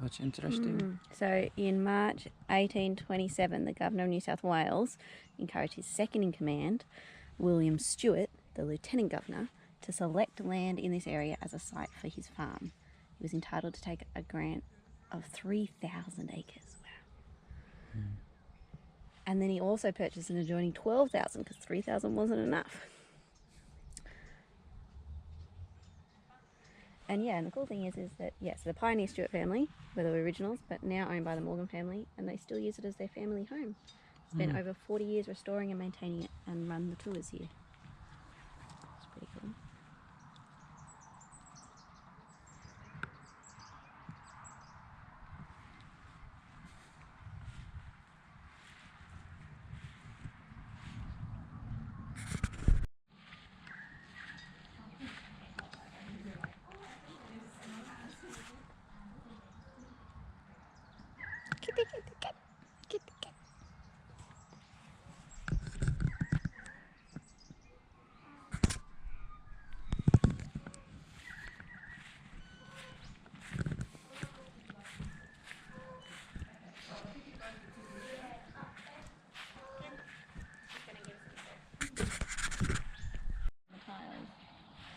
That's interesting. So in March 1827, the Governor of New South Wales encouraged his second in command, William Stewart, the Lieutenant Governor, to select land in this area as a site for his farm. He was entitled to take a grant of 3,000 acres. Wow. And then he also purchased an adjoining 12,000 because 3,000 wasn't enough. And yeah, and the cool thing is that, yes, the Pioneer Stewart family were the originals, but now owned by the Morgan family, and they still use it as their family home. Spent over 40 years restoring and maintaining it and run the tours here. It's pretty cool.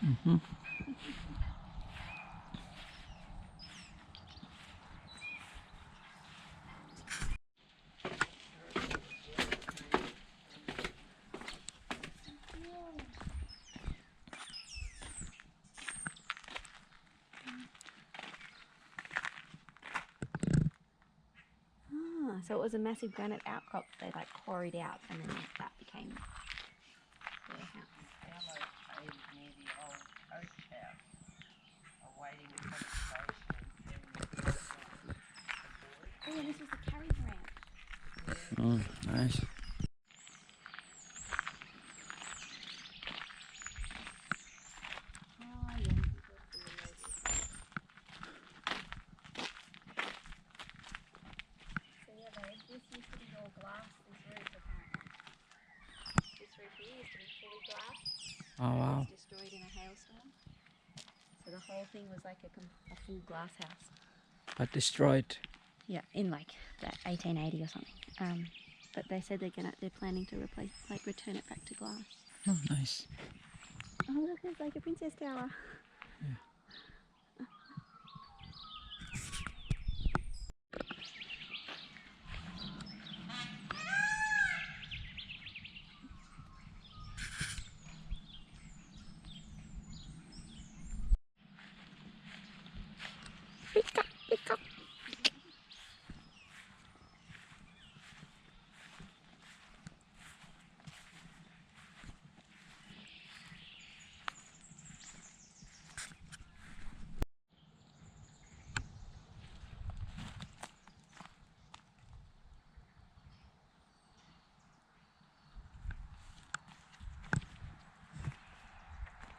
Mm-hmm. So it was a massive granite outcrop they like quarried out, and then that became their house. Near the old coach house, awaiting accommodation. Oh, and this was the carriage ranch. Oh, nice. Oh, yeah. So yeah, this used to be all glass, this roof apparently. This roof here used to be fully glass. Oh, wow. It was destroyed in a hailstorm. So the whole thing was like a full glass house. But destroyed. Yeah, in like that 1880 or something. But they said they're planning to return it back to glass. Oh, nice. Oh look, there's like a princess tower. Yeah.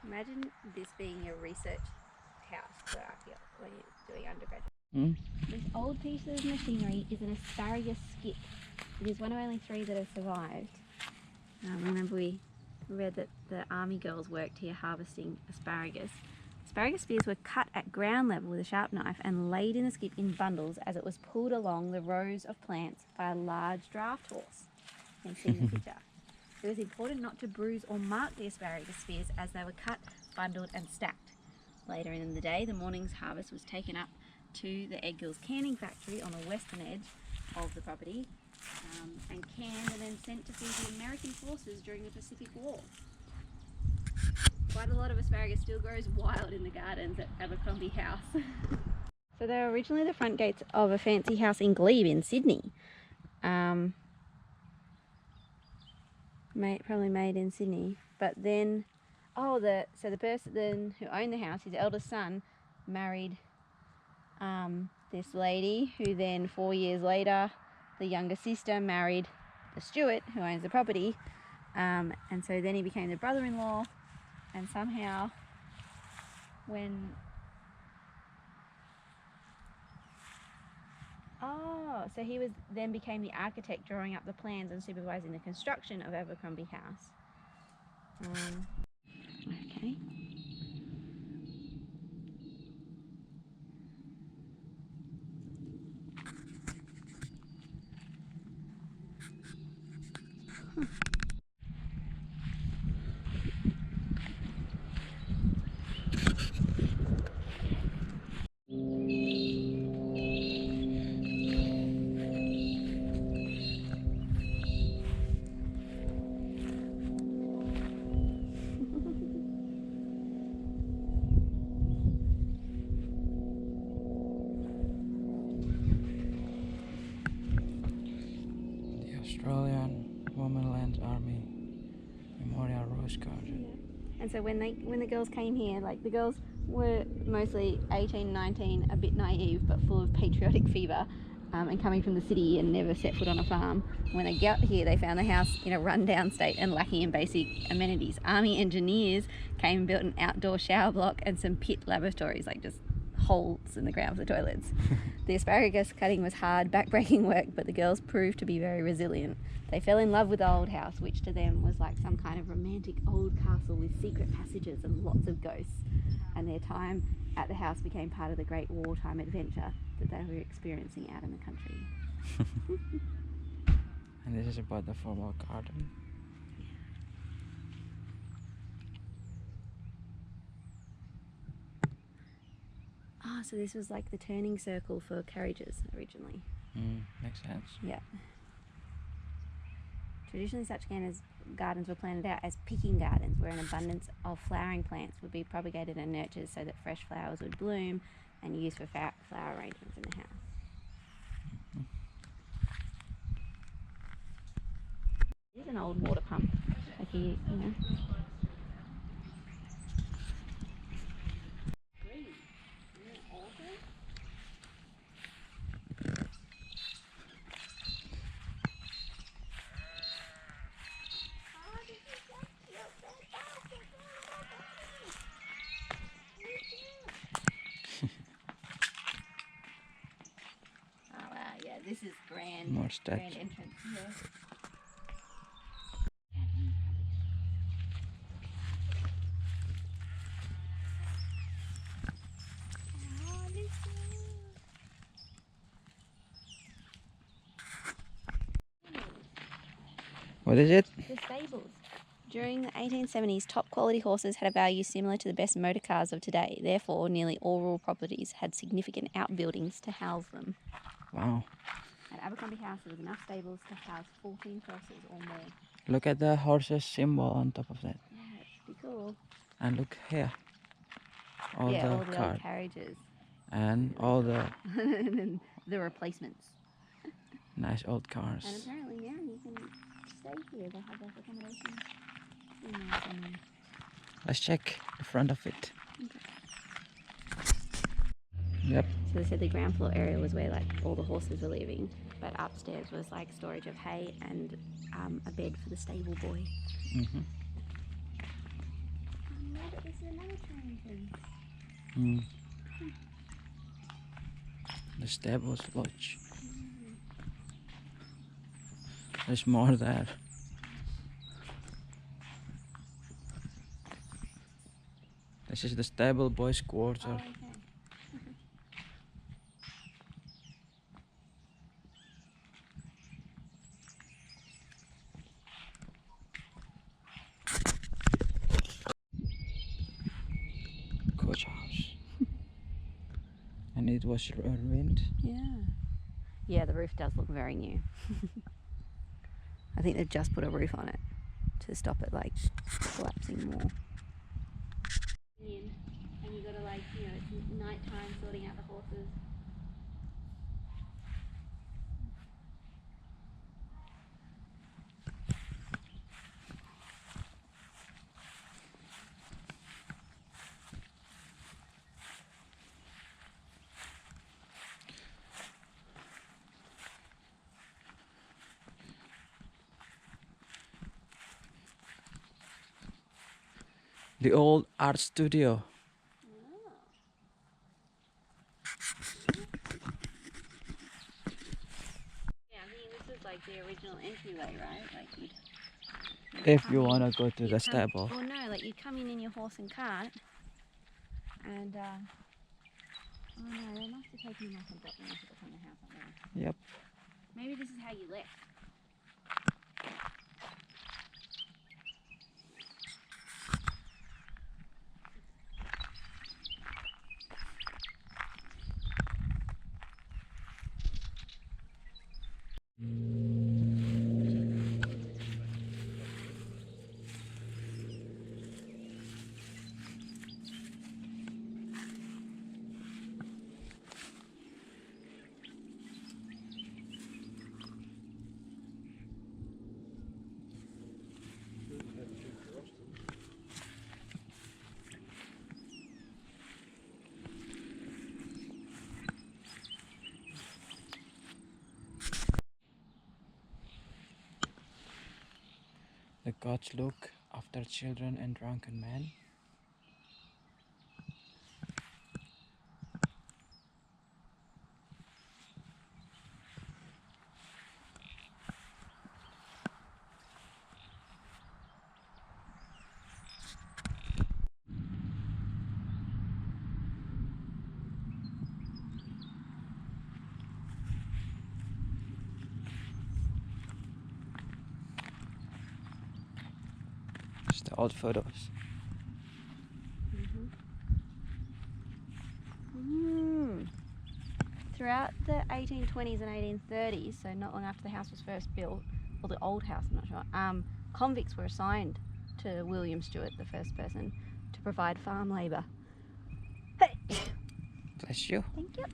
Imagine this being your research house for archaeology when you're doing undergraduate. Mm. This old piece of machinery is an asparagus skip. It is one of only 3 that have survived. Remember we read that the army girls worked here harvesting asparagus. Asparagus spears were cut at ground level with a sharp knife and laid in the skip in bundles as it was pulled along the rows of plants by a large draft horse. You can see in the picture. It was important not to bruise or mark the asparagus spears as they were cut, bundled and stacked. Later in the day, the morning's harvest was taken up to the Egg Gills canning factory on the western edge of the property and canned and then sent to feed the American forces during the Pacific War. Quite a lot of asparagus still grows wild in the gardens at Abercrombie House. So they were originally the front gates of a fancy house in Glebe in Sydney. Probably made in Sydney, but then, the person who owned the house, his eldest son, married this lady, who then 4 years later, the younger sister married the Stewart, who owns the property, and so then he became the brother-in-law, and somehow, so he then became the architect drawing up the plans and supervising the construction of Abercrombie House. Okay. Australian Women's Army Memorial Rose Garden. And so when the girls came here, like the girls were mostly 18, 19, a bit naive but full of patriotic fever, and coming from the city and never set foot on a farm. When they got here, they found the house in a rundown state and lacking in basic amenities. Army engineers came and built an outdoor shower block and some pit lavatories, like just holes in the ground for the toilets. The asparagus cutting was hard, backbreaking work, but the girls proved to be very resilient. They fell in love with the old house, which to them was like some kind of romantic old castle with secret passages and lots of ghosts. And their time at the house became part of the great wartime adventure that they were experiencing out in the country. And this is about the formal garden. Oh, so this was like the turning circle for carriages originally. Makes sense. Yeah. Traditionally, such gardens were planted out as picking gardens, where an abundance of flowering plants would be propagated and nurtured so that fresh flowers would bloom and used for flower arrangements in the house. Here's an old water pump, like you know. Oh wow, yeah, this is grand. More steps. Grand entrance. Yeah. What is it? The stables. During the 1870s, top quality horses had a value similar to the best motor cars of today. Therefore, nearly all rural properties had significant outbuildings to house them. Wow. At Abercrombie House, there was enough stables to house 14 horses or more. Look at the horse's symbol on top of that. Yeah, it's pretty cool. And look here. All all the the old carriages. and all the And then the replacements. nice old cars. And apparently now you can stay here. They have like accommodation in there somewhere. Let's check the front of it. Okay. Yep. So they said the ground floor area was where like all the horses were living, but upstairs was like storage of hay and a bed for the stable boy. Mm-hmm. No, but this is another train thing. The stables lodge. There's more there. This is the stable boys' quarter. Oh, okay. Coach house. And it was ruined. Yeah. Yeah, the roof does look very new. I think they've just put a roof on it to stop it like collapsing more. And you gotta like, you know, it's night time sorting out the horses. The old art studio. Yeah, I mean this is like the original entryway, right? Like you'd If come you in- wanna go to you'd the come- stable. Well, no, like you come in your horse and cart, and oh no, they must have taken them off and dropped them off at the front of the house up there. Yep. Maybe this is how you left. The gods look after children and drunken men. Just the old photos. Throughout the 1820s and 1830s, so not long after the house was first built, or the old house, I'm not sure, convicts were assigned to William Stewart, the first person, to provide farm labour. Bless you. Thank you.